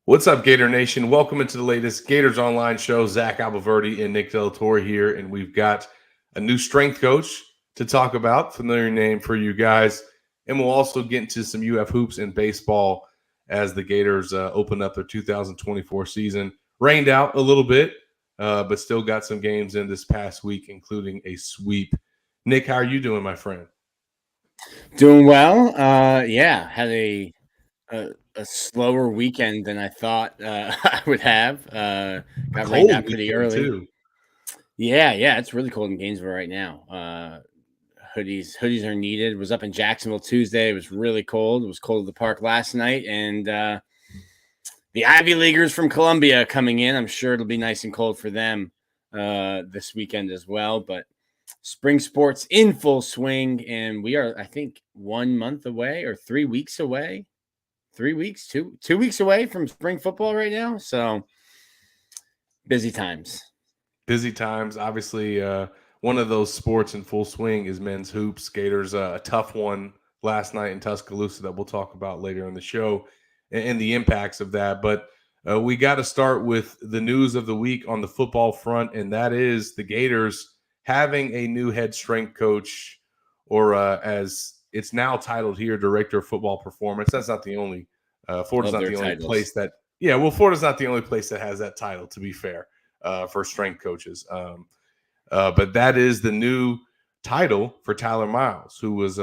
What's up, Gator Nation? Welcome into the latest Gators Online Show. Zach Albaverdi and Nick Del Torre here, and we've got a new strength coach to talk about. Familiar name for you guys, and we'll also get into some UF hoops and baseball as the Gators open up their 2024 season. Rained out a little bit, but still got some games in this past week, including a sweep. Nick, how are you doing, my friend? Doing well. Had a slower weekend than I thought I would have. Got rained Cold out pretty weekend early. too. Yeah, it's really cold in Gainesville right now. Hoodies are needed. Was up in Jacksonville Tuesday. It was really cold. It was cold at the park last night, and the Ivy Leaguers from Columbia coming in. I'm sure it'll be nice and cold for them this weekend as well. But spring sports in full swing, and we are, I think, 1 month away or 3 weeks away. 3 weeks, 2 weeks away from spring football right now. So busy times. Busy times. Obviously, one of those sports in full swing is men's hoops. Gators a tough one last night in Tuscaloosa that we'll talk about later in the show and the impacts of that. But we got to start with the news of the week on the football front, and that is the Gators having a new head strength coach, or as it's now titled here, director of football performance. That's not the only. Florida's Love not their the only titles. place that. Yeah, well, Florida's not the only place that has that title. To be fair. For strength coaches. But that is the new title for Tyler Miles, who was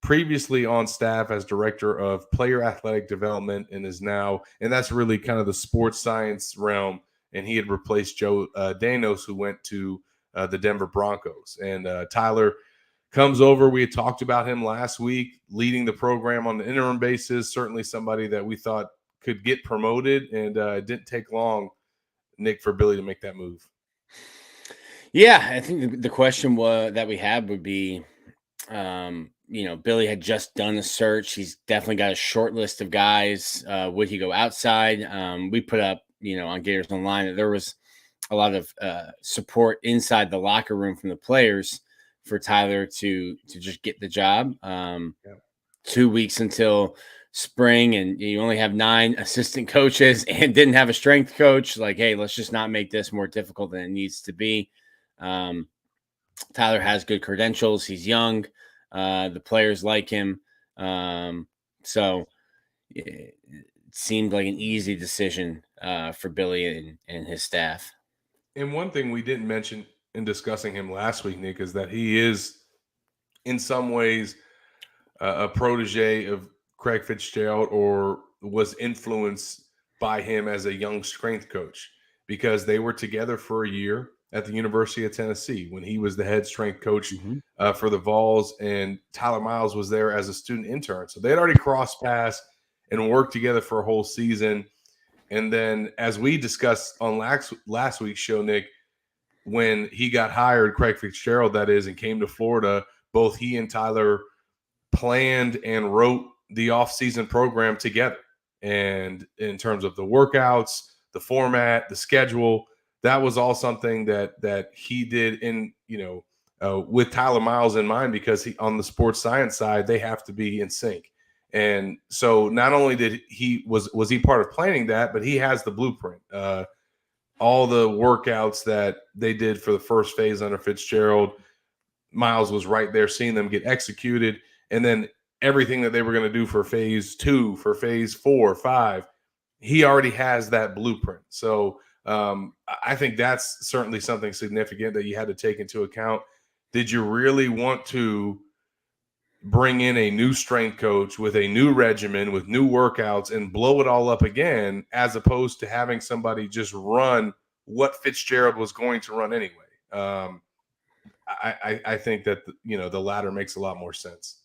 previously on staff as director of player athletic development and is now, and that's really kind of the sports science realm. And he had replaced Joe Danos, who went to the Denver Broncos. And Tyler comes over. We had talked about him last week, leading the program on the interim basis. Certainly somebody that we thought could get promoted, and it didn't take long, Nick, for Billy to make that move. Yeah, I think the question that we had would be, Billy had just done a search. He's definitely got a short list of guys. Would he go outside? We put up, on Gators Online that there was a lot of support inside the locker room from the players for Tyler to just get the job. 2 weeks until spring, and you only have 9 assistant coaches and didn't have a strength coach. Like, hey, let's just not make this more difficult than it needs to be. Tyler has good credentials. He's young. The players like him. So it seemed like an easy decision for Billy and his staff. And one thing we didn't mention in discussing him last week, Nick, is that he is in some ways a protege of Craig Fitzgerald, or was influenced by him as a young strength coach, because they were together for a year at the University of Tennessee when he was the head strength coach for the Vols, and Tyler Miles was there as a student intern. So they had already crossed paths and worked together for a whole season. And then, as we discussed on last week's show, Nick, when he got hired, Craig Fitzgerald, that is, and came to Florida, both he and Tyler planned and wrote the off-season program together. And in terms of the workouts, the format, the schedule, that was all something that he did with Tyler Miles in mind, because he, on the sports science side, they have to be in sync. And so not only did was he part of planning that, but he has the blueprint. All the workouts that they did for the first phase under Fitzgerald, Miles was right there seeing them get executed. And then everything that they were going to do for phase 2, for phase 4, 5, he already has that blueprint. So I think that's certainly something significant that you had to take into account. Did you really want to bring in a new strength coach with a new regimen, with new workouts, and blow it all up again, as opposed to having somebody just run what Fitzgerald was going to run anyway? I think that the latter makes a lot more sense.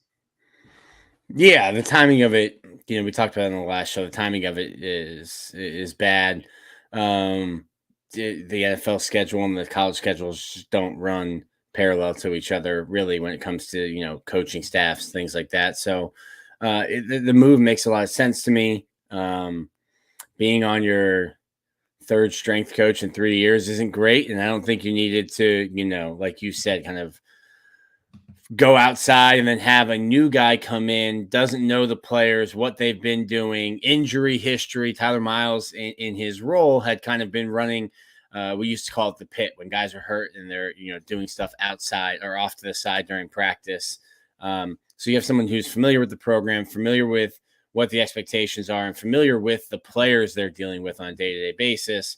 Yeah, the timing of it, we talked about it in the last show. The timing of it is bad. The NFL schedule and the college schedules just don't run parallel to each other, really, when it comes to coaching staffs, things like that. So the move makes a lot of sense to me. Being on your third strength coach in 3 years isn't great, and I don't think you needed to, like you said, kind of go outside and then have a new guy come in, doesn't know the players, what they've been doing, injury history. Tyler Miles in his role had kind of been running. We used to call it the pit when guys are hurt and they're, doing stuff outside or off to the side during practice. So you have someone who's familiar with the program, familiar with what the expectations are, and familiar with the players they're dealing with on a day-to-day basis.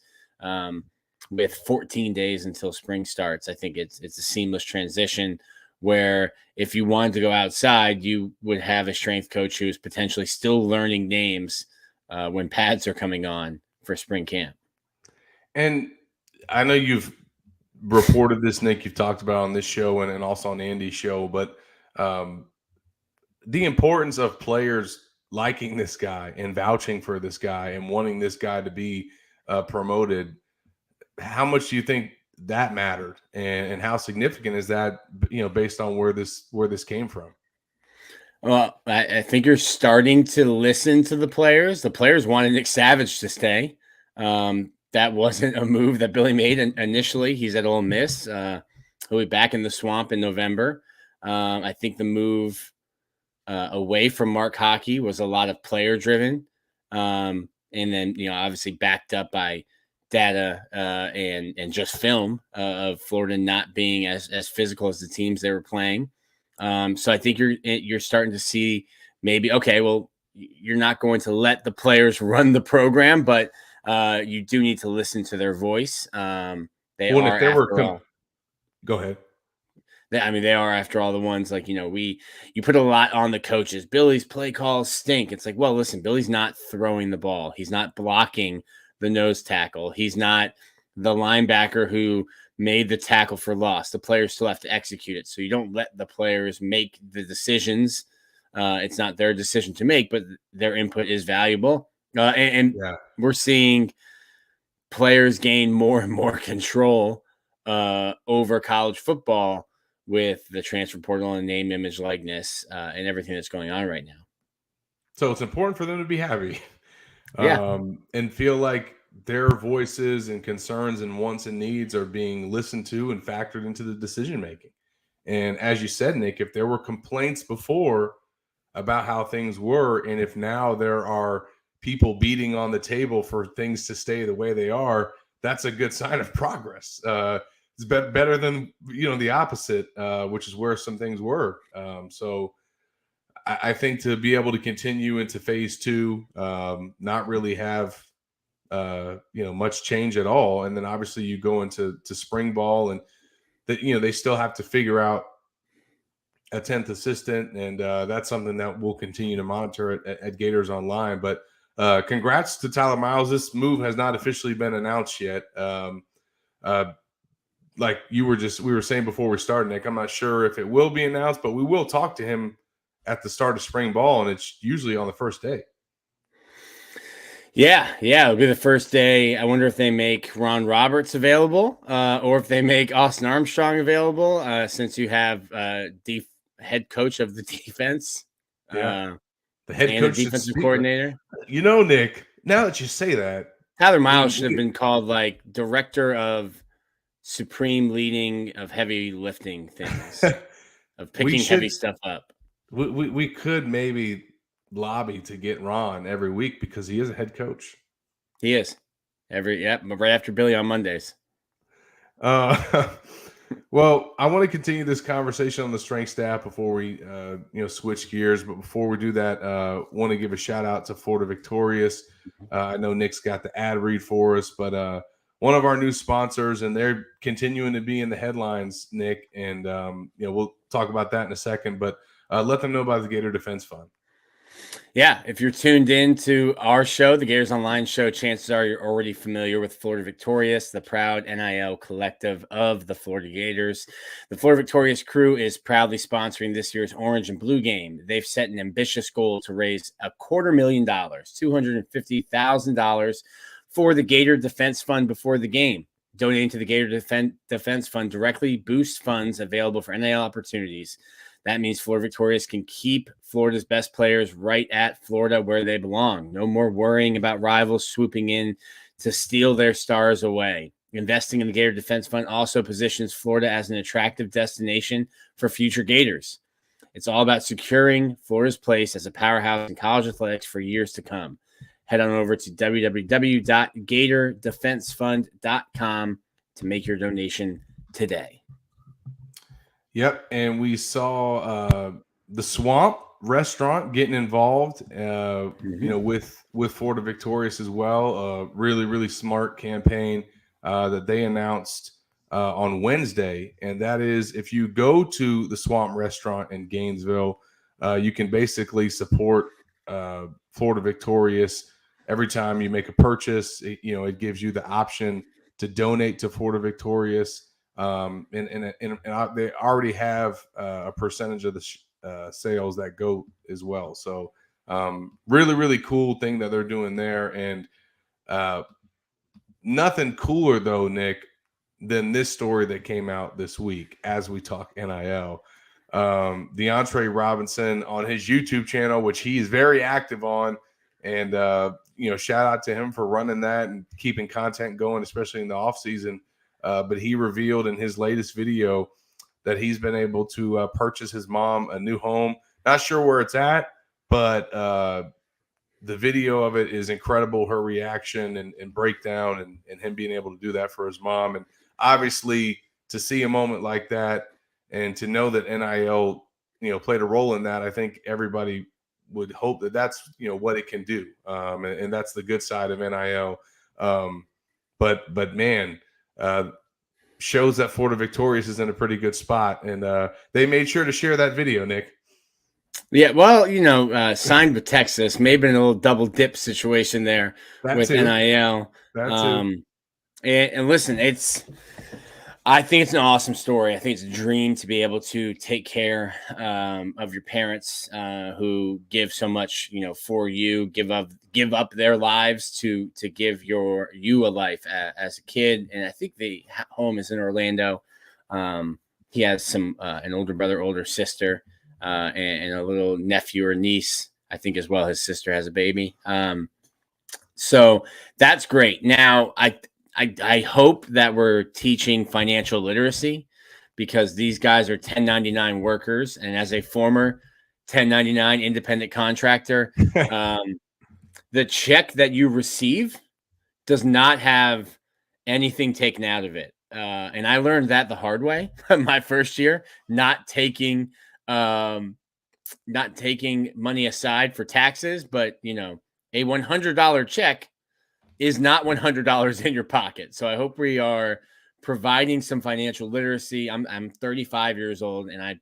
With 14 days until spring starts, I think it's a seamless transition where if you wanted to go outside, you would have a strength coach who's potentially still learning names when pads are coming on for spring camp. And I know you've reported this, Nick, you've talked about on this show and also on Andy's show, but the importance of players liking this guy and vouching for this guy and wanting this guy to be promoted, how much do you think that mattered, and how significant is that, based on where this came from? Well, I think you're starting to listen to the players. The players wanted Nick Savage to stay. That wasn't a move that Billy made initially. He's at Ole Miss. He'll be back in the swamp in November. I think the move away from Mark Hockey was a lot of player driven. And then, obviously backed up by data and just film of Florida not being as physical as the teams they were playing. So I think you're starting to see maybe, okay, well, you're not going to let the players run the program, but you do need to listen to their voice. They Go ahead. They are, after all, the ones like, you put a lot on the coaches. Billy's play calls stink. It's like, well, listen, Billy's not throwing the ball. He's not blocking the nose tackle. He's not the linebacker who made the tackle for loss. The players still have to execute it. So you don't let the players make the decisions. It's not their decision to make, but their input is valuable. And we're seeing players gain more and more control over college football with the transfer portal and name, image, likeness, and everything that's going on right now. So it's important for them to be happy. And feel like their voices and concerns and wants and needs are being listened to and factored into the decision making. And as you said, Nick, if there were complaints before about how things were, and if now there are people beating on the table for things to stay the way they are, that's a good sign of progress. It's better than the opposite, which is where some things were. So I think to be able to continue into phase 2, not really have much change at all, and then obviously you go into spring ball, and that they still have to figure out a 10th assistant, and that's something that we'll continue to monitor at Gators Online. But congrats to Tyler Miles. This move has not officially been announced yet. Like we were saying before we started, Nick, I'm not sure if it will be announced, but we will talk to him at the start of spring ball, and it's usually on the first day. Yeah, it'll be the first day. I wonder if they make Ron Roberts available, or if they make Austin Armstrong available, since you have head coach of the defense, the head coach, the defensive coordinator. Nick, now that you say that, Tyler Miles should have been called like director of supreme leading of heavy lifting things, of picking heavy stuff up. We could maybe lobby to get Ron every week because he is a head coach. He is right after Billy on Mondays. Well, I want to continue this conversation on the strength staff before we switch gears. But before we do that, want to give a shout out to Florida Victorious. I know Nick's got the ad read for us, but one of our new sponsors, and they're continuing to be in the headlines, Nick. And we'll talk about that in a second. But let them know about the Gator Defense Fund. Yeah, if you're tuned in to our show, the Gators Online Show, chances are you're already familiar with Florida Victorious, the proud NIL collective of the Florida Gators. The Florida Victorious crew is proudly sponsoring this year's Orange and Blue game. They've set an ambitious goal to raise $250,000, $250,000 for the Gator Defense Fund before the game. Donating to the Gator Defense Fund directly boosts funds available for NIL opportunities. That means Florida Victorious can keep Florida's best players right at Florida where they belong. No more worrying about rivals swooping in to steal their stars away. Investing in the Gator Defense Fund also positions Florida as an attractive destination for future Gators. It's all about securing Florida's place as a powerhouse in college athletics for years to come. Head on over to www.gatordefensefund.com to make your donation today. Yep, and we saw the Swamp Restaurant getting involved, with Florida Victorious as well. Really, really smart campaign that they announced on Wednesday, and that is if you go to the Swamp Restaurant in Gainesville, you can basically support Florida Victorious every time you make a purchase. It gives you the option to donate to Florida Victorious. And they already have a percentage of the sales that go as well. So really, really cool thing that they're doing there. And nothing cooler though, Nick, than this story that came out this week as we talk NIL. DeAndre Robinson on his YouTube channel, which he is very active on. And, shout out to him for running that and keeping content going, especially in the off season. But he revealed in his latest video that he's been able to purchase his mom a new home. Not sure where it's at, but the video of it is incredible. Her reaction and breakdown and him being able to do that for his mom. And obviously to see a moment like that and to know that NIL, played a role in that, I think everybody would hope that that's, what it can do. And that's the good side of NIL. But man, shows that Florida Victorious is in a pretty good spot. And they made sure to share that video, Nick. Yeah, well, signed with Texas, maybe in a little double dip situation there with NIL. And listen, I think it's an awesome story. I think it's a dream to be able to take care of your parents who give so much, for you, give up their lives to give you a life as a kid. And I think the home is in Orlando. He has an older brother, older sister, and a little nephew or niece, I think as well. His sister has a baby. So that's great. Now, I hope that we're teaching financial literacy because these guys are 1099 workers. And as a former 1099 independent contractor, the check that you receive does not have anything taken out of it. And I learned that the hard way my first year, not taking money aside for taxes, but a $100 check is not $100 in your pocket. So I hope we are providing some financial literacy. I'm 35 years old and I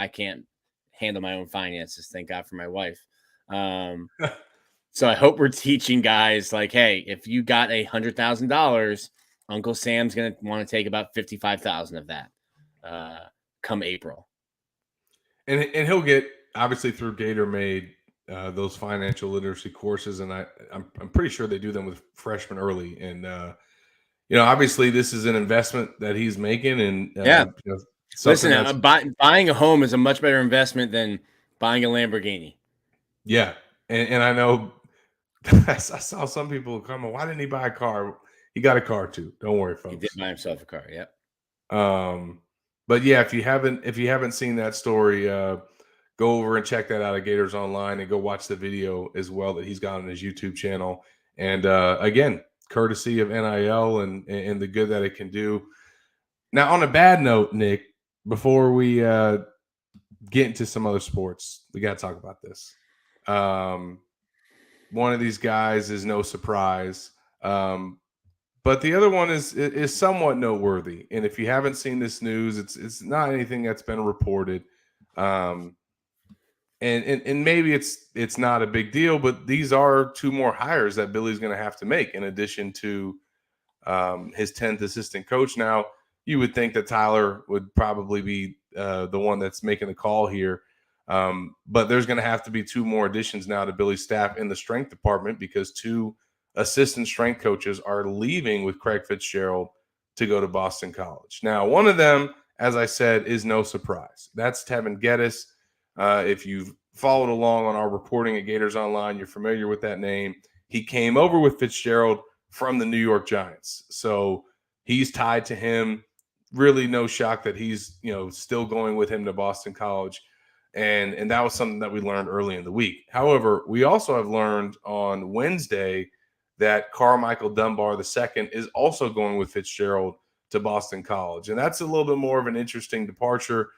can't handle my own finances. Thank God for my wife. So I hope we're teaching guys like, hey, if you got $100,000, Uncle Sam's going to want to take about 55,000 of that come April. And he'll get, obviously through Gator Made, those financial literacy courses, and I'm pretty sure they do them with freshmen early. And obviously this is an investment that he's making, and listen, buying a home is a much better investment than buying a Lamborghini. Yeah, and I know I saw some people comment, why didn't he buy a car? He got a car too. Don't worry, folks. He did buy himself a car. Yeah. But yeah, if you haven't seen that story, go over and check that out at Gators Online and go watch the video as well that he's got on his YouTube channel. And again, courtesy of NIL and the good that it can do. Now, on a bad note, Nick, before we get into some other sports, we got to talk about this. One of these guys is no surprise, but the other one is somewhat noteworthy. And if you haven't seen this news, it's not anything that's been reported. And maybe it's not a big deal, but these are two more hires that Billy's going to have to make in addition to his 10th assistant coach. Now, you would think that Tyler would probably be the one that's making the call here. But there's going to have to be two more additions now to Billy's staff in the strength department because two assistant strength coaches are leaving with Craig Fitzgerald to go to Boston College. Now, one of them, as I said, is no surprise. That's Tevin Geddes. If you've followed along on our reporting at Gators Online, you're familiar with that name. He came over with Fitzgerald from the New York Giants. So He's tied to him. Really no shock that he's, still going with him to Boston College. And that was something that we learned early in the week. However, we also have learned on Wednesday that Carmichael Dunbar II is also going with Fitzgerald to Boston College. And that's a little bit more of an interesting departure.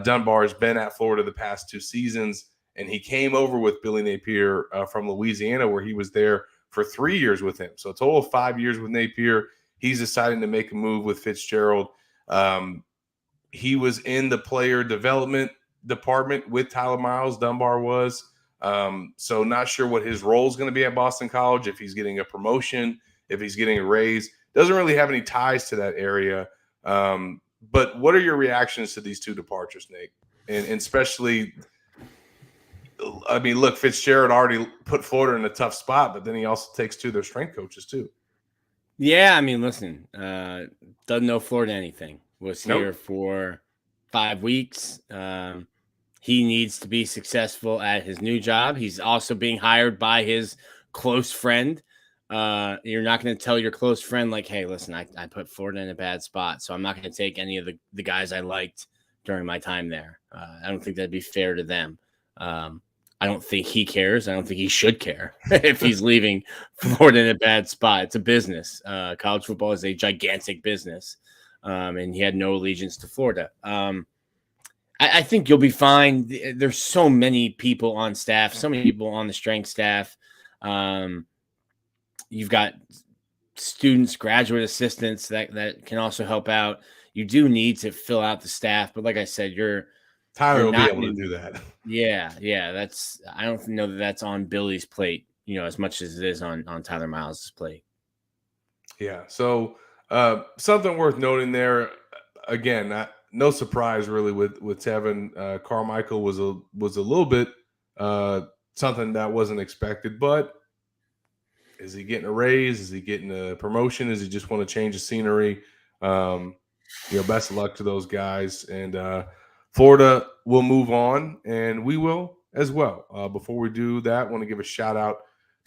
Dunbar has been at Florida the past 2 seasons, and he came over with Billy Napier from Louisiana, where he was there for 3 years with him. So a total of 5 years with Napier. He's deciding to make a move with Fitzgerald. He was in the player development department with Tyler Miles. Dunbar was. So not sure what his role is going to be at Boston College, if he's getting a promotion, if he's getting a raise. Doesn't really have any ties to that area. But what are your reactions to these 2 departures, Nate? And especially, I mean, look, Fitzgerald already put Florida in a tough spot, but then he also takes 2 of their strength coaches too. Yeah, I mean, listen, doesn't know Florida anything. Was here for 5 weeks. He needs to be successful at his new job. He's also being hired by his close friend. You're not going to tell your close friend, like, hey, listen, I put Florida in a bad spot, so I'm not going to take any of the guys I liked during my time there. I don't think that'd be fair to them. I don't think he cares. I don't think he should care if he's leaving Florida in a bad spot. It's a business. College football is a gigantic business, and he had no allegiance to Florida. I think you'll be fine. There's so many people on staff, so many people on the strength staff. You've got students, graduate assistants that can also help out. You do need to fill out the staff, but like I said, Tyler will be able to do that. Yeah. I don't know that that's on Billy's plate, as much as it is on Tyler Miles' plate. Yeah. So something worth noting there. Again, no surprise really with Tevin. Carmichael was a little bit something that wasn't expected, but is he getting a raise? Is he getting a promotion? Does he just want to change the scenery? Best of luck to those guys. And Florida will move on, and we will as well. Before we do that, I want to give a shout out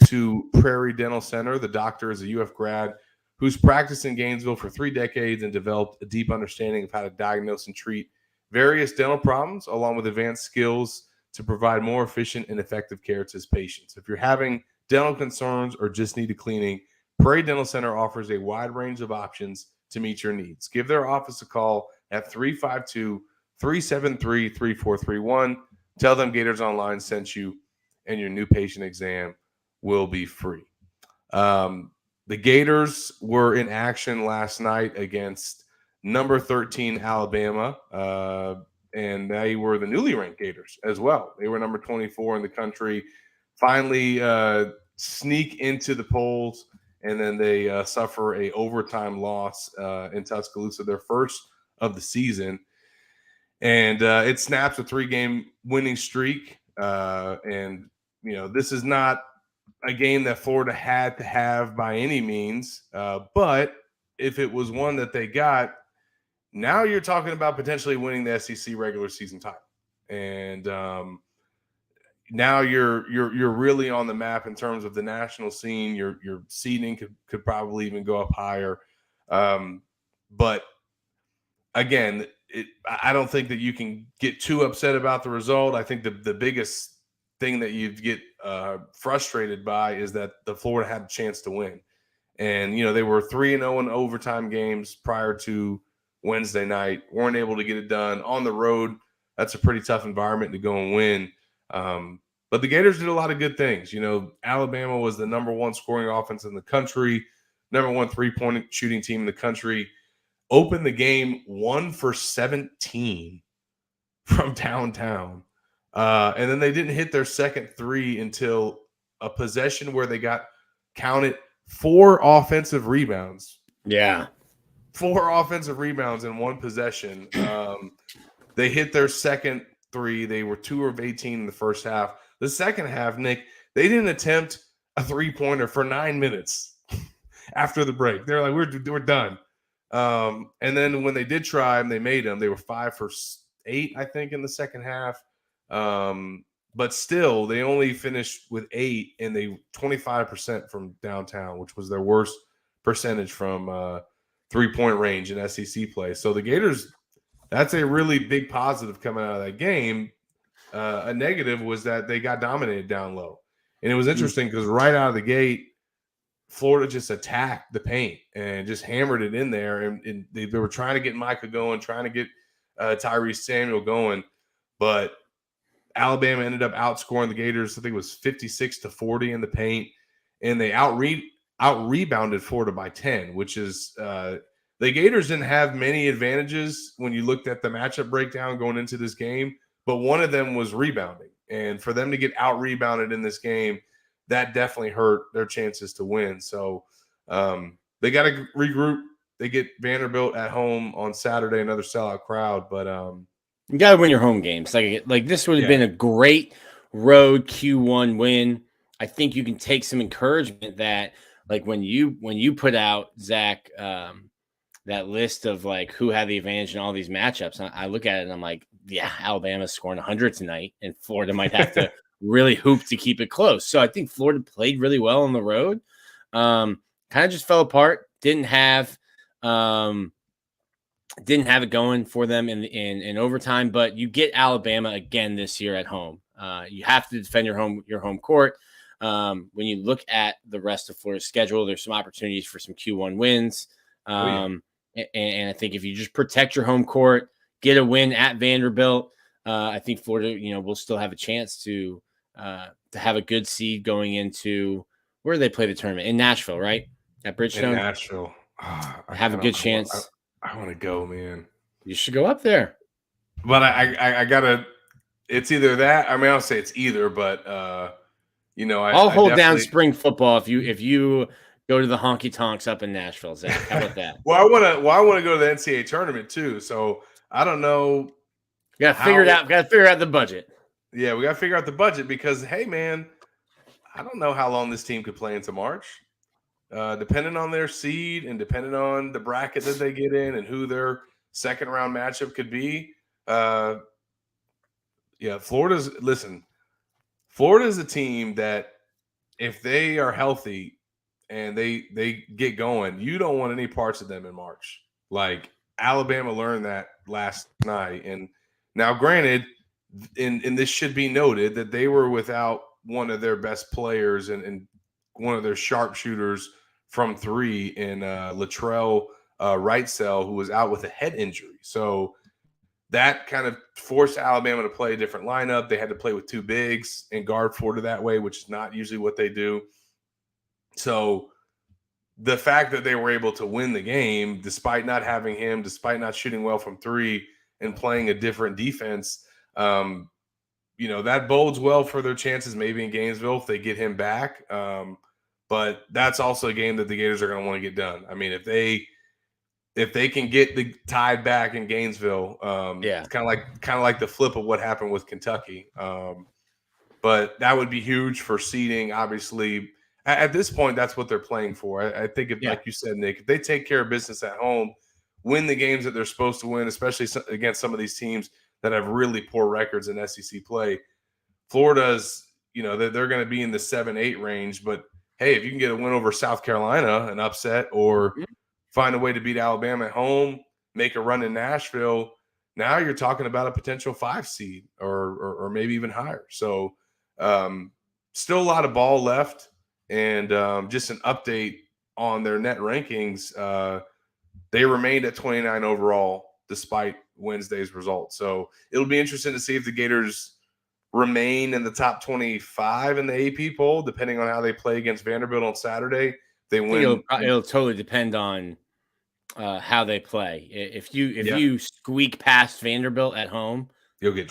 to Prairie Dental Center. The doctor is a UF grad who's practiced in Gainesville for 3 decades and developed a deep understanding of how to diagnose and treat various dental problems, along with advanced skills to provide more efficient and effective care to his patients. If you're having dental concerns or just need a cleaning, Prairie Dental Center offers a wide range of options to meet your needs. Give their office a call at 352-373-3431. Tell them Gators Online sent you, and your new patient exam will be free. The Gators were in action last night against number 13 Alabama, and they were the newly ranked Gators as well. They were number 24 in the country. Finally sneak into the polls, and then they suffer a overtime loss in Tuscaloosa, their first of the season. And it snaps a 3-game winning streak. And this is not a game that Florida had to have by any means. But if it was one that they got, now you're talking about potentially winning the SEC regular season title. And now you're really on the map in terms of the national scene. Your seeding could probably even go up higher. But again, I don't think that you can get too upset about the result. I think the biggest thing that you get frustrated by is that the Florida had a chance to win. And, they were 3-0 in overtime games prior to Wednesday night, weren't able to get it done on the road. That's a pretty tough environment to go and win. But the Gators did a lot of good things. Alabama was the number 1 scoring offense in the country, number 1 3-point shooting team in the country, opened the game 1 for 17 from downtown. And then they didn't hit their second 3 until a possession where they got counted 4 offensive rebounds. Yeah. 4 offensive rebounds in 1 possession. They hit their second 3. They were 2 of 18 in the first half. The second half, Nick, they didn't attempt a 3-pointer for 9 minutes after the break. They're like, we're done. And then when they did try them, they made them. They were 5 for 8, I think, in the second half. But still, they only finished with 8, and they 25% from downtown, which was their worst percentage from 3-point range in SEC play. So the Gators, that's a really big positive coming out of that game. A negative was that they got dominated down low. And it was interesting because right out of the gate, Florida just attacked the paint and just hammered it in there. And they were trying to get Micah going, trying to get Tyrese Samuel going. But Alabama ended up outscoring the Gators. I think it was 56-40 in the paint. And they out-rebounded Florida by 10, which is the Gators didn't have many advantages when you looked at the matchup breakdown going into this game. But one of them was rebounding. And for them to get out-rebounded in this game, that definitely hurt their chances to win. So they got to regroup. They get Vanderbilt at home on Saturday, another sellout crowd. But you got to win your home games. Like this would have been a great road Q1 win. I think you can take some encouragement that, like, when you put out, Zach, that list of like who had the advantage in all these matchups, I look at it and I'm like, yeah, Alabama's scoring 100 tonight, and Florida might have to really hoop to keep it close. So I think Florida played really well on the road. Kind of just fell apart. Didn't have it going for them in overtime. But you get Alabama again this year at home. You have to defend your home court. When you look at the rest of Florida's schedule, there's some opportunities for some Q1 wins. And I think if you just protect your home court, get a win at Vanderbilt, I think Florida, will still have a chance to have a good seed going into where do they play the tournament? In Nashville, right? At Bridgestone? In Nashville. Have a good chance. I want to go, man. You should go up there. But I gotta. It's either that. I mean, I'll say it's either, but I'll hold down spring football if you go to the honky tonks up in Nashville, Zach. How about that? I want to go to the NCAA tournament too. So I don't know. Got to figure it out. Got to figure out the budget. Yeah, we got to figure out the budget because, hey, man, I don't know how long this team could play into March. Depending on their seed and depending on the bracket that they get in and who their second round matchup could be. Florida's a team that if they are healthy and they get going, you don't want any parts of them in March. Like Alabama learned that last night. And now granted, and this should be noted that they were without one of their best players and one of their sharpshooters from three in Latrell Wrightsell, who was out with a head injury. So that kind of forced Alabama to play a different lineup. They had to play with two bigs and guard Florida that way, which is not usually what they do. So the fact that they were able to win the game, despite not having him, despite not shooting well from three and playing a different defense, that bodes well for their chances maybe in Gainesville if they get him back. But that's also a game that the Gators are going to want to get done. I mean, if they can get the tide back in Gainesville, it's kind of like the flip of what happened with Kentucky. But that would be huge for seeding. Obviously, at this point, that's what they're playing for. I think, like you said, Nick, if they take care of business at home, win the games that they're supposed to win, especially against some of these teams that have really poor records in SEC play, Florida's, they're going to be in the 7-8 range. But hey, if you can get a win over South Carolina, an upset, or find a way to beat Alabama at home, make a run in Nashville, now you're talking about a potential 5 seed or maybe even higher. So still a lot of ball left. And just an update on their net rankings, they remained at 29 overall despite Wednesday's results. So it'll be interesting to see if the Gators remain in the top 25 in the AP poll, depending on how they play against Vanderbilt on Saturday. They win. It'll totally depend on how they play. If you squeak past Vanderbilt at home, you'll get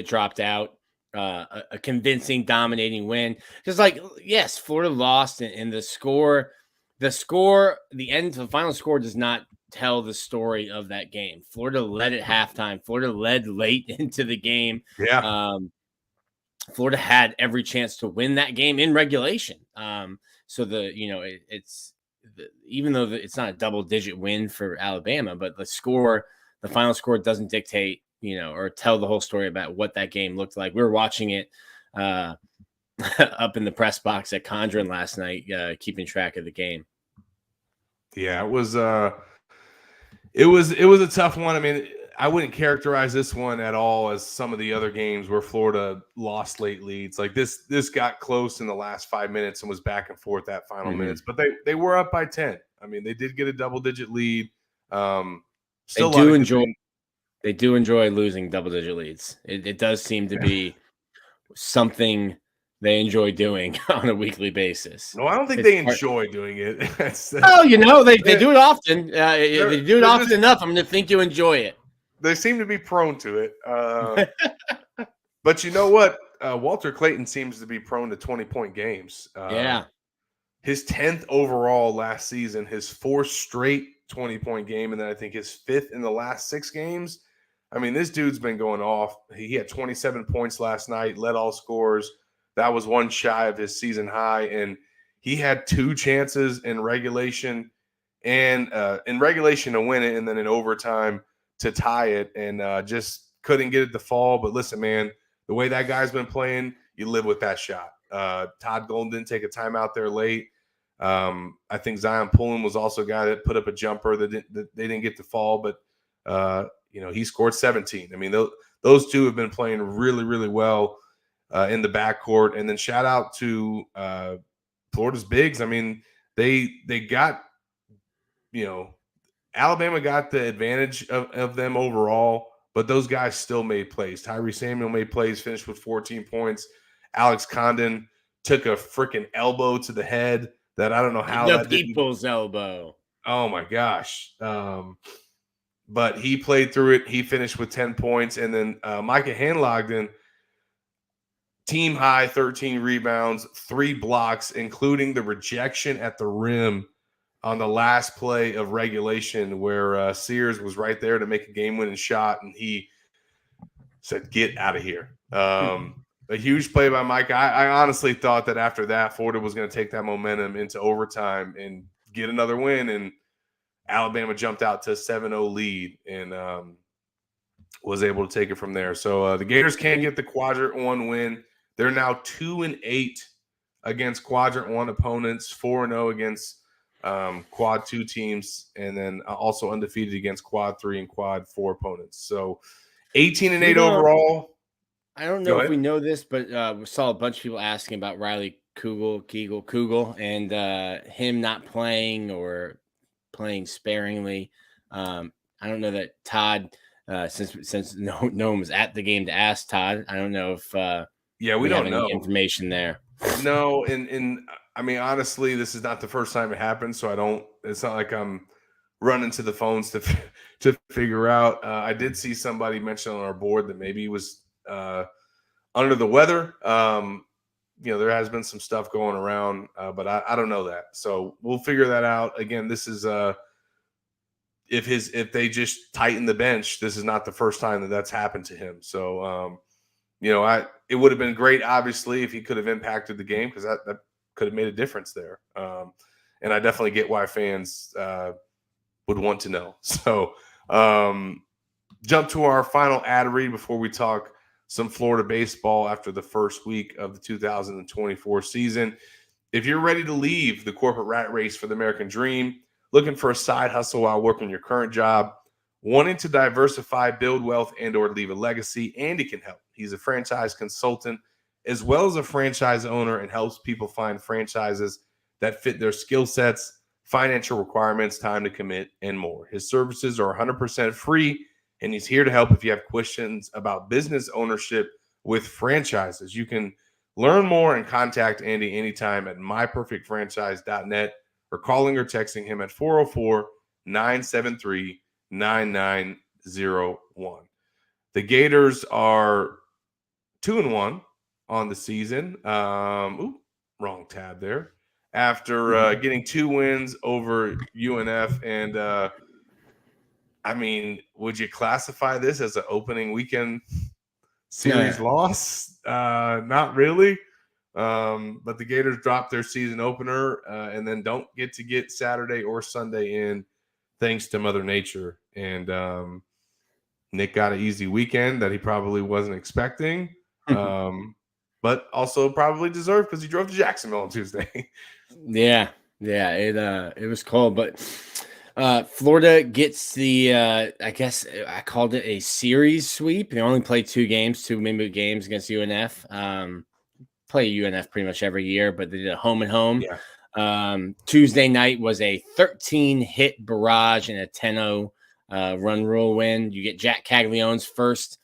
dropped out. A convincing, dominating win. Just yes, Florida lost, and the final score does not tell the story of that game. Florida led at halftime. Florida led late into the game. Yeah. Florida had every chance to win that game in regulation. So even though it's not a double-digit win for Alabama, but the final score doesn't dictate, or tell the whole story about what that game looked like. We were watching it up in the press box at Condren last night, keeping track of the game. Yeah, it was a tough one. I mean, I wouldn't characterize this one at all as some of the other games where Florida lost late leads. Like this got close in the last 5 minutes and was back and forth that final Mm-hmm. minutes, but they were up by 10. I mean, they did get a double digit lead. They Still a lot do of good enjoy. things. They do enjoy losing double-digit leads. It does seem to be something they enjoy doing on a weekly basis. No, I don't think It's they hard. enjoy doing it. Oh, they do it often. They do it they're often just enough. I'm going to think you enjoy it. they seem to be prone to it. But you know what? Walter Clayton seems to be prone to 20-point games. Yeah. His 10th overall last season, his fourth straight 20-point game, and then I think his fifth in the last 6 games. I mean, this dude's been going off. He had 27 points last night, led all scores. That was one shy of his season high, and he had 2 chances in regulation to win it, and then in overtime to tie it, and just couldn't get it to fall. But listen, man, the way that guy's been playing, you live with that shot. Todd Golden didn't take a timeout there late. I think Zion Pullen was also a guy that put up a jumper that they didn't get to fall, but he scored 17. I mean, those two have been playing really, really well in the backcourt. And then shout out to Florida's bigs. I mean, they got, Alabama got the advantage of them overall, but those guys still made plays. Tyree Samuel made plays, finished with 14 points. Alex Condon took a freaking elbow to the head that I don't know how The that didn't. people's elbow. Oh my gosh. But he played through it. He finished with 10 points. And then Micah Hanlogden, team high 13 rebounds, 3 blocks, including the rejection at the rim on the last play of regulation where Sears was right there to make a game-winning shot, and he said, "Get out of here." A huge play by Mike. I honestly thought that after that, Florida was going to take that momentum into overtime and get another win, and Alabama jumped out to a 7-0 lead and was able to take it from there. So the Gators can get the Quadrant 1 win. They're now 2-8 against Quadrant 1 opponents, 4-0 against Quad 2 teams, and then also undefeated against Quad 3 and Quad 4 opponents. So 18-8 overall. I don't know if we know this, but we saw a bunch of people asking about Riley Kugel, and him not playing or playing sparingly. I don't know that Todd, since no one was at the game to ask Todd. I don't know if we don't know any information there. No, and I mean, honestly, this is not the first time it happened, so it's not like I'm running to the phones to figure out. I did see somebody mention on our board that maybe he was under the weather. There has been some stuff going around, but I don't know that. So we'll figure that out. Again, this is if they just tighten the bench, this is not the first time that's happened to him. So it would have been great, obviously, if he could have impacted the game, because that could have made a difference there. And I definitely get why fans would want to know. So jump to our final ad read before we talk some Florida baseball after the first week of the 2024 season. If you're ready to leave the corporate rat race for the American dream, looking for a side hustle while working your current job, wanting to diversify, build wealth, and or leave a legacy, Andy can help. He's a franchise consultant as well as a franchise owner and helps people find franchises that fit their skill sets, financial requirements, time to commit, and more. His services are 100% free, and he's here to help if you have questions about business ownership with franchises. You can learn more and contact Andy anytime at myperfectfranchise.net or calling or texting him at 404-973-9901. The Gators are 2-1 on the season. Wrong tab there. After getting 2 wins over UNF, and I mean, would you classify this as an opening weekend series loss? Not really. But the Gators dropped their season opener and then don't get Saturday or Sunday in, thanks to Mother Nature. And Nick got an easy weekend that he probably wasn't expecting, but also probably deserved because he drove to Jacksonville on Tuesday. Yeah. Yeah, it was cold, but Florida gets the I guess I called it a series sweep. They only play 2 games, 2 games against UNF. Play UNF pretty much every year, but they did a home and home. Yeah. Tuesday night was a 13 hit barrage and a 10-0 run rule win. You get Jack Caglione's first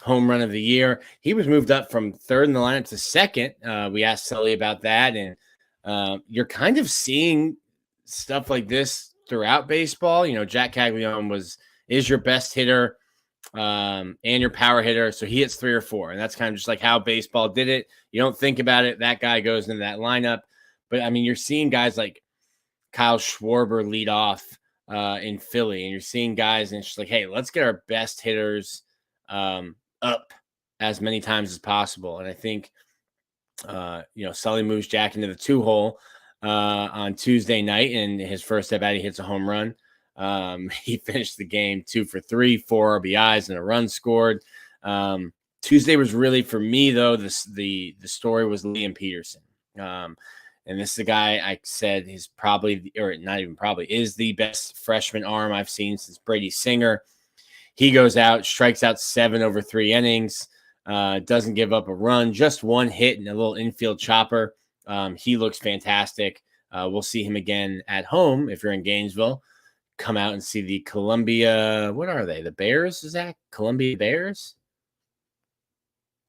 home run of the year. He was moved up from third in the lineup to second. We asked Sully about that, and you're kind of seeing stuff like this throughout baseball. You know, Jack Caglione is your best hitter and your power hitter, so he hits 3 or 4, and that's kind of just like how baseball did it. You don't think about it. That guy goes into that lineup, but I mean, you're seeing guys like Kyle Schwarber lead off in Philly, and you're seeing guys, and it's just like, hey, let's get our best hitters up as many times as possible. And I think Sully moves Jack into the 2-hole on Tuesday night, and his first at bat, he hits a home run. He finished the game 2 for 3, 4 RBIs, and a run scored. Tuesday was really, for me though, the story was Liam Peterson. And this is a guy I said is probably, or not even probably, is the best freshman arm I've seen since Brady Singer. He goes out, strikes out 7 over 3 innings, doesn't give up a run, just 1 hit and a little infield chopper. He looks fantastic. We'll see him again at home if you're in Gainesville. Come out and see the Columbia. What are they? The Bears? Is that Columbia Bears?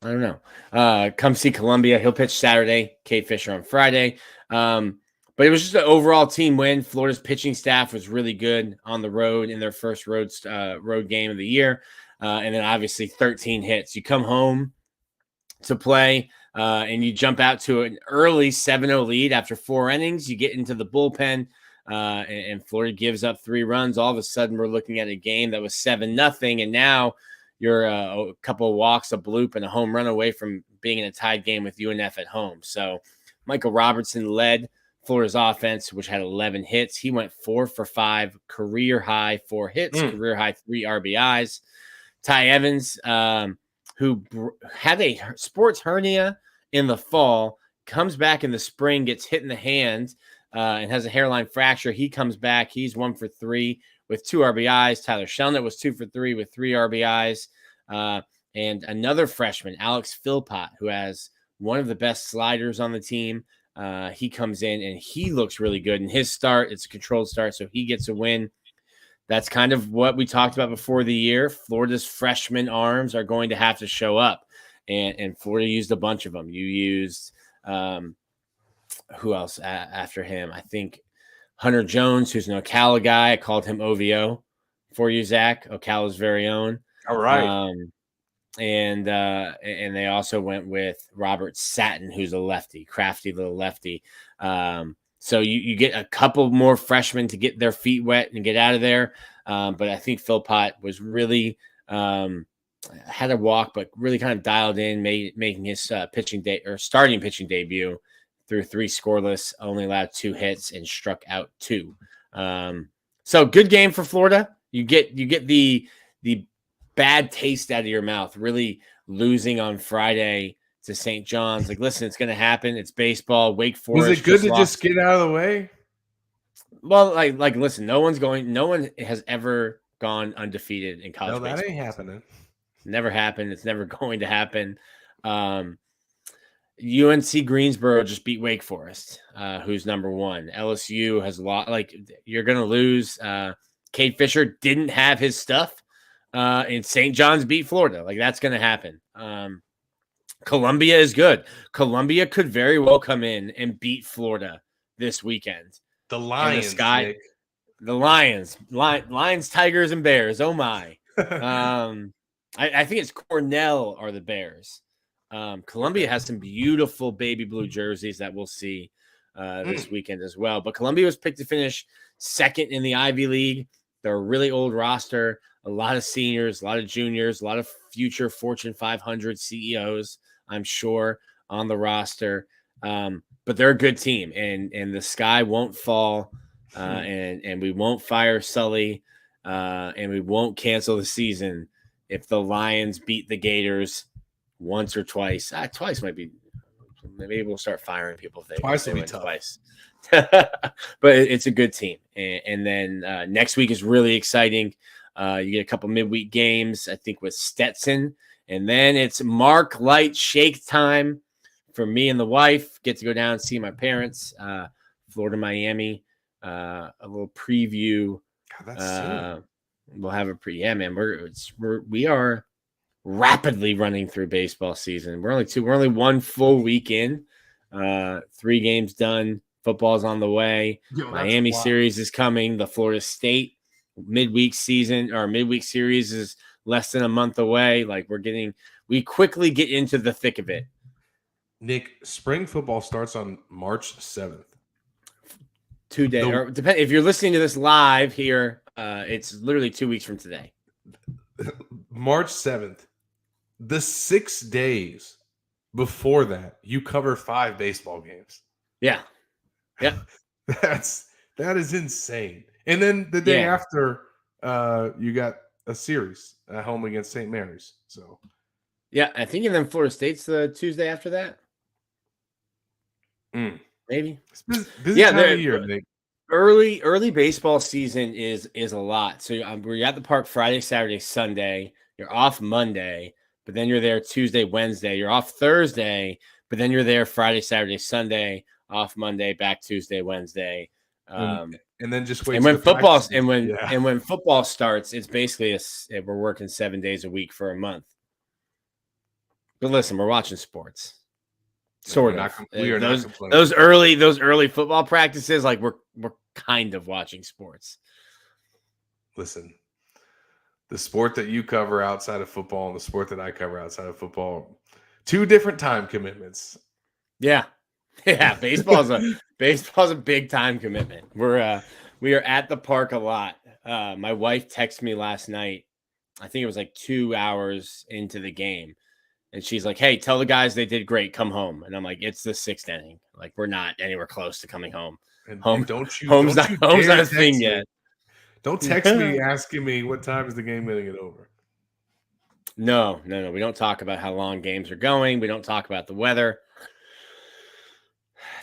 I don't know. Come see Columbia. He'll pitch Saturday. Kate Fisher on Friday. But it was just an overall team win. Florida's pitching staff was really good on the road in their first road game of the year. And then obviously 13 hits. You come home to play and you jump out to an early 7-0 lead after 4 innings. You get into the bullpen and Florida gives up 3 runs. All of a sudden we're looking at a game that was 7-0. And now you're a couple of walks, a bloop, and a home run away from being in a tied game with UNF at home. So Michael Robertson led Florida's offense, which had 11 hits. He went 4 for 5, career high 4 hits, career high 3 RBIs. Ty Evans, who had a sports hernia in the fall, comes back in the spring, gets hit in the hand, and has a hairline fracture. He comes back. He's 1 for 3 with 2 RBIs. Tyler Shelnut was 2 for 3 with 3 RBIs. And another freshman, Alex Philpott, who has one of the best sliders on the team. He comes in and he looks really good in his start. It's a controlled start, so he gets a win. That's kind of what we talked about before the year. Florida's freshman arms are going to have to show up, and Florida used a bunch of them. You used who else after him? I think Hunter Jones, who's an Ocala guy. I called him OVO for you, Zach. Ocala's very own. All right. And they also went with Robert Satin, who's a lefty, crafty little lefty. So you get a couple more freshmen to get their feet wet and get out of there. But I think Philpott was really had a walk, but really kind of dialed in, making his starting pitching debut through 3 scoreless, only allowed 2 hits and struck out 2. So good game for Florida. You get the bad taste out of your mouth, really losing on Friday to St. John's. Like, listen, it's going to happen. It's baseball. Wake Forest. Was it good to just get out of the way? Well, like, listen, no one has ever gone undefeated in college baseball. No, that ain't happening. Never happened. It's never going to happen. UNC Greensboro just beat Wake Forest, who's number 1. LSU has lost. Like, you're going to lose. Kate Fisher didn't have his stuff. And St. John's beat Florida. Like, that's going to happen. Columbia is good. Columbia could very well come in and beat Florida this weekend. The Lions. The Lions, Tigers, and Bears. Oh, my. I think it's Cornell are the Bears. Columbia has some beautiful baby blue jerseys that we'll see this weekend as well. But Columbia was picked to finish 2nd in the Ivy League. They're a really old roster. A lot of seniors, a lot of juniors, a lot of future Fortune 500 CEOs, I'm sure, on the roster. But they're a good team, and the sky won't fall, and we won't fire Sully, and we won't cancel the season if the Lions beat the Gators once or twice. Twice might be. Maybe we'll start firing people if they twice will be win tough. Twice. but it's a good team. And then next week is really exciting. You get a couple midweek games, I think, with Stetson. And then it's Mark Light Shake time for me and the wife. Get to go down and see my parents, Florida, Miami. A little preview. God, that's soon. We'll have a man. We are rapidly running through baseball season. We're only one full week in. 3 games done. Football's on the way. Miami series is coming. The Florida State midweek series is less than a month away. Like we quickly get into the thick of it. Nick, spring football starts on March 7th. 2 days, or depend if you're listening to this live here. It's literally 2 weeks from today. March 7th. The 6 days before that, you cover 5 baseball games. Yeah. That is insane. And then the day after, you got a series at home against St. Mary's. So yeah, I think, and then Florida State's the Tuesday after that. Maybe. It's busy time of year, Nick. Early baseball season is a lot. So we're at the park Friday, Saturday, Sunday. You're off Monday, but then you're there Tuesday, Wednesday. You're off Thursday, but then you're there Friday, Saturday, Sunday. Off Monday, back Tuesday, Wednesday. And then just wait. And when football starts, it's basically we're working 7 days a week for a month. But listen, we're watching sports. Sort of. We are not complaining. Those early football practices, like we're kind of watching sports. Listen, the sport that you cover outside of football and the sport that I cover outside of football, 2 different time commitments. Yeah. Yeah, baseball's a big time commitment. We are at the park a lot. My wife texted me last night. I think it was like 2 hours into the game. And she's like, "Hey, tell the guys they did great. Come home." And I'm like, "It's the 6th inning. Like, we're not anywhere close to coming home. Home's not a thing yet. Don't text me asking me what time is the game going to get over." No. We don't talk about how long games are going. We don't talk about the weather.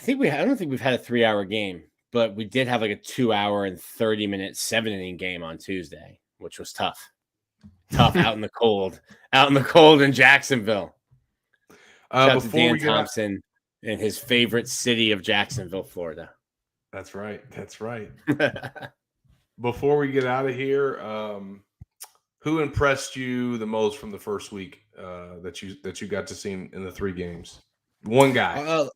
I don't think we've had a 3-hour game, but we did have like a 2-hour and 30-minute 7-inning game on Tuesday, which was tough out in the cold in Jacksonville. Shout out to Dan Thompson in his favorite city of Jacksonville, Florida. That's right. Before we get out of here, who impressed you the most from the first week that you got to see in the 3 games? One guy.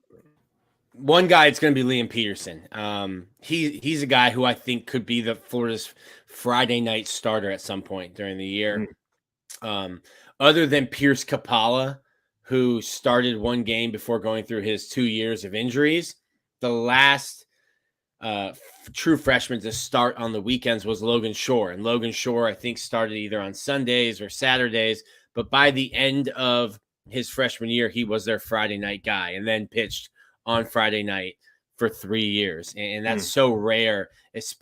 One guy, it's going to be Liam Peterson. He's a guy who I think could be the Florida's Friday night starter at some point during the year. Other than Pierce Capala, who started 1 game before going through his 2 years of injuries, the last true freshman to start on the weekends was Logan Shore. And Logan Shore, I think, started either on Sundays or Saturdays. But by the end of his freshman year, he was their Friday night guy and then pitched on Friday night for 3 years. And that's so rare,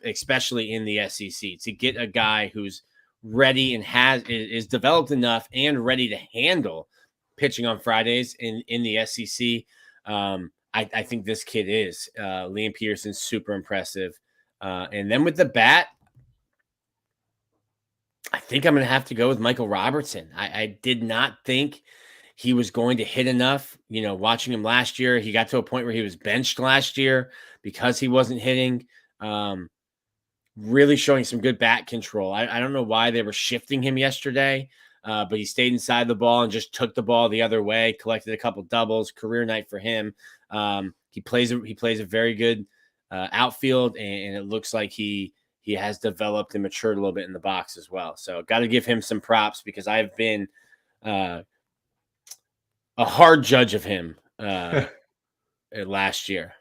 especially in the SEC, to get a guy who's ready and is developed enough and ready to handle pitching on Fridays in the SEC. I think this kid is. Liam Peterson's super impressive. And then with the bat, I think I'm going to have to go with Michael Robertson. I did not think he was going to hit enough. Watching him last year, he got to a point where he was benched last year because he wasn't hitting. Really showing some good bat control. I don't know why they were shifting him yesterday, but he stayed inside the ball and just took the ball the other way, collected a couple doubles, career night for him. He plays a very good outfield, and it looks like he has developed and matured a little bit in the box as well. So got to give him some props because I've been a hard judge of him last year.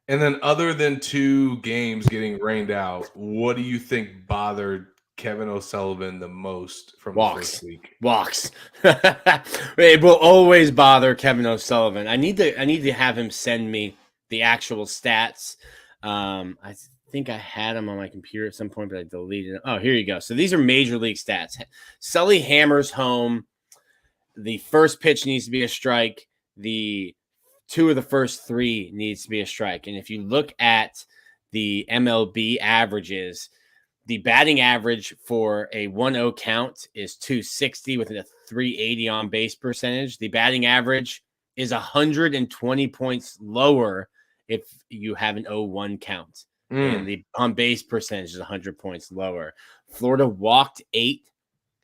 And then other than 2 games getting rained out, what do you think bothered Kevin O'Sullivan the most from the first week? Walks. It will always bother Kevin O'Sullivan. I need to have him send me the actual stats. I think I had them on my computer at some point, but I deleted them. Oh, here you go. So these are major league stats. Sully hammers home. The first pitch needs to be a strike. The 2 of the first 3 needs to be a strike. And if you look at the MLB averages, the batting average for a 1-0 count is 260 with a 380 on base percentage. The batting average is 120 points lower if you have an 0-1 count. And the on base percentage is 100 points lower. Florida walked 8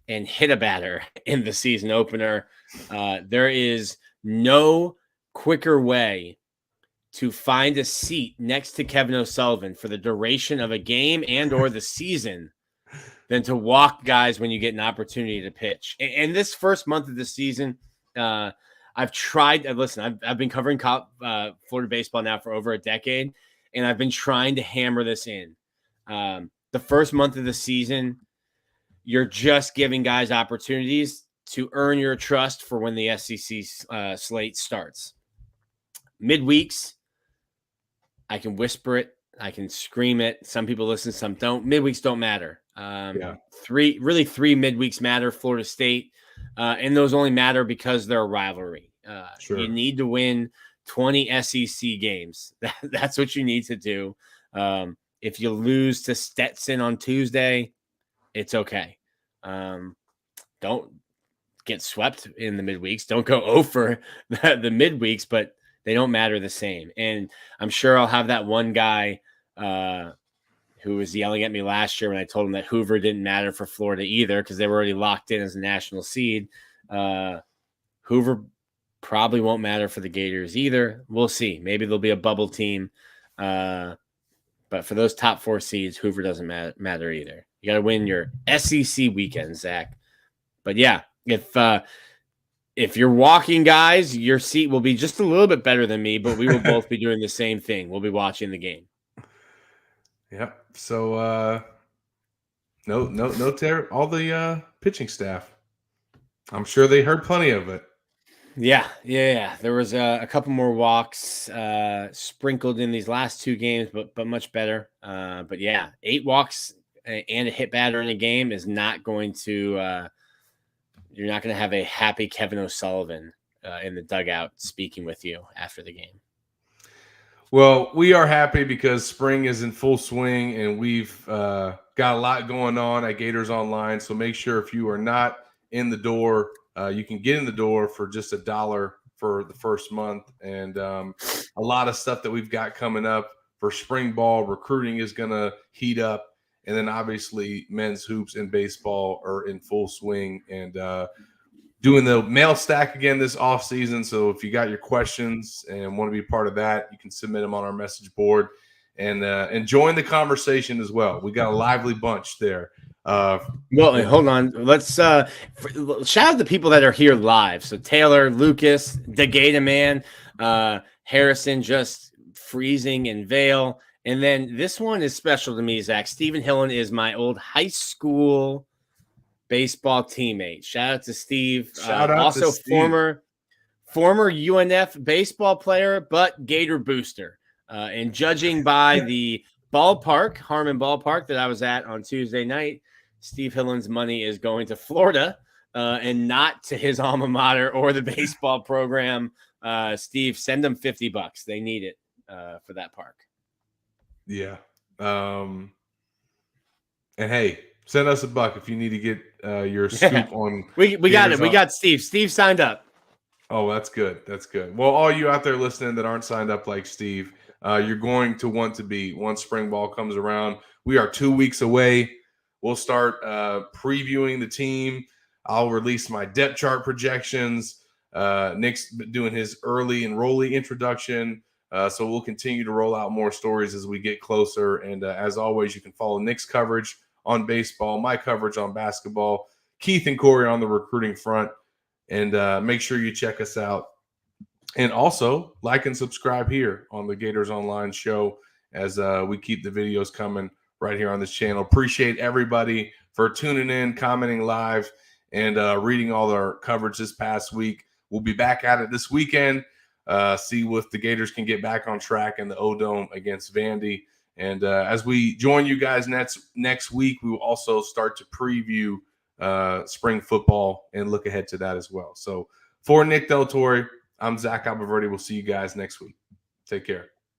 and hit a batter in the season opener. There is no quicker way to find a seat next to Kevin O'Sullivan for the duration of a game and or the season than to walk guys when you get an opportunity to pitch. And this first month of the season, I've tried. Listen, I've been covering Florida baseball now for over a decade, and I've been trying to hammer this in. The first month of the season, you're just giving guys opportunities to earn your trust for when the SEC slate starts. Midweeks, I can whisper it. I can scream it. Some people listen, some don't. Midweeks don't matter. Three midweeks matter. Florida State, and those only matter because they're a rivalry. Sure. You need to win 20 SEC games. That's what you need to do. If you lose to Stetson on Tuesday, it's okay. Don't get swept in the midweeks. Don't go over the midweeks, but they don't matter the same. And I'm sure I'll have that one guy who was yelling at me last year when I told him that Hoover didn't matter for Florida either because they were already locked in as a national seed. Hoover probably won't matter for the Gators either. We'll see. Maybe there'll be a bubble team. But for those top 4 seeds, Hoover doesn't matter either. You got to win your SEC weekend, Zach. But yeah, if you're walking guys, your seat will be just a little bit better than me, but we will both be doing the same thing. We'll be watching the game. Yep. So no all the pitching staff. I'm sure they heard plenty of it. Yeah. There was a couple more walks sprinkled in these last 2 games, but much better. But yeah, 8 walks and a hit batter in a game is not going to you're not going to have a happy Kevin O'Sullivan in the dugout speaking with you after the game. Well, we are happy because spring is in full swing and we've got a lot going on at Gators Online. So make sure if you are not in the door, you can get in the door for just $1 for the first month. And a lot of stuff that we've got coming up for spring ball. Recruiting is going to heat up. And then obviously men's hoops and baseball are in full swing and doing the mail stack again this off season. So if you got your questions and want to be part of that, you can submit them on our message board and join the conversation as well. We got a lively bunch there. Hold on. Let's shout out the people that are here live. So Taylor, Lucas, DeGata Man, Harrison, just freezing in Vale. And then this one is special to me, Zach. Stephen Hillen is my old high school baseball teammate. Shout out to Steve. Also to Steve. Former UNF baseball player, but Gator booster. And judging by the ballpark, Harmon Ballpark that I was at on Tuesday night, Steve Hillen's money is going to Florida and not to his alma mater or the baseball program. Steve, send them $50. They need it for that park. Yeah. And hey, send us $1 if you need to get your scoop on. We got it. We got Steve. Steve signed up. Oh, that's good. That's good. Well, all you out there listening that aren't signed up like Steve, you're going to want to be once spring ball comes around. We are 2 weeks away. We'll start previewing the team. I'll release my depth chart projections. Nick's doing his early enrollee introduction. So we'll continue to roll out more stories as we get closer. And as always, you can follow Nick's coverage on baseball, my coverage on basketball, Keith and Corey on the recruiting front. And make sure you check us out. And also like and subscribe here on the Gators Online Show as we keep the videos coming right here on this channel. Appreciate everybody for tuning in, commenting live, and reading all our coverage this past week. We'll be back at it this weekend. See if the Gators can get back on track in the O-Dome against Vandy. And as we join you guys next week, we will also start to preview spring football and look ahead to that as well. So for Nick Del Torre, I'm Zach Alberverdi. We'll see you guys next week. Take care.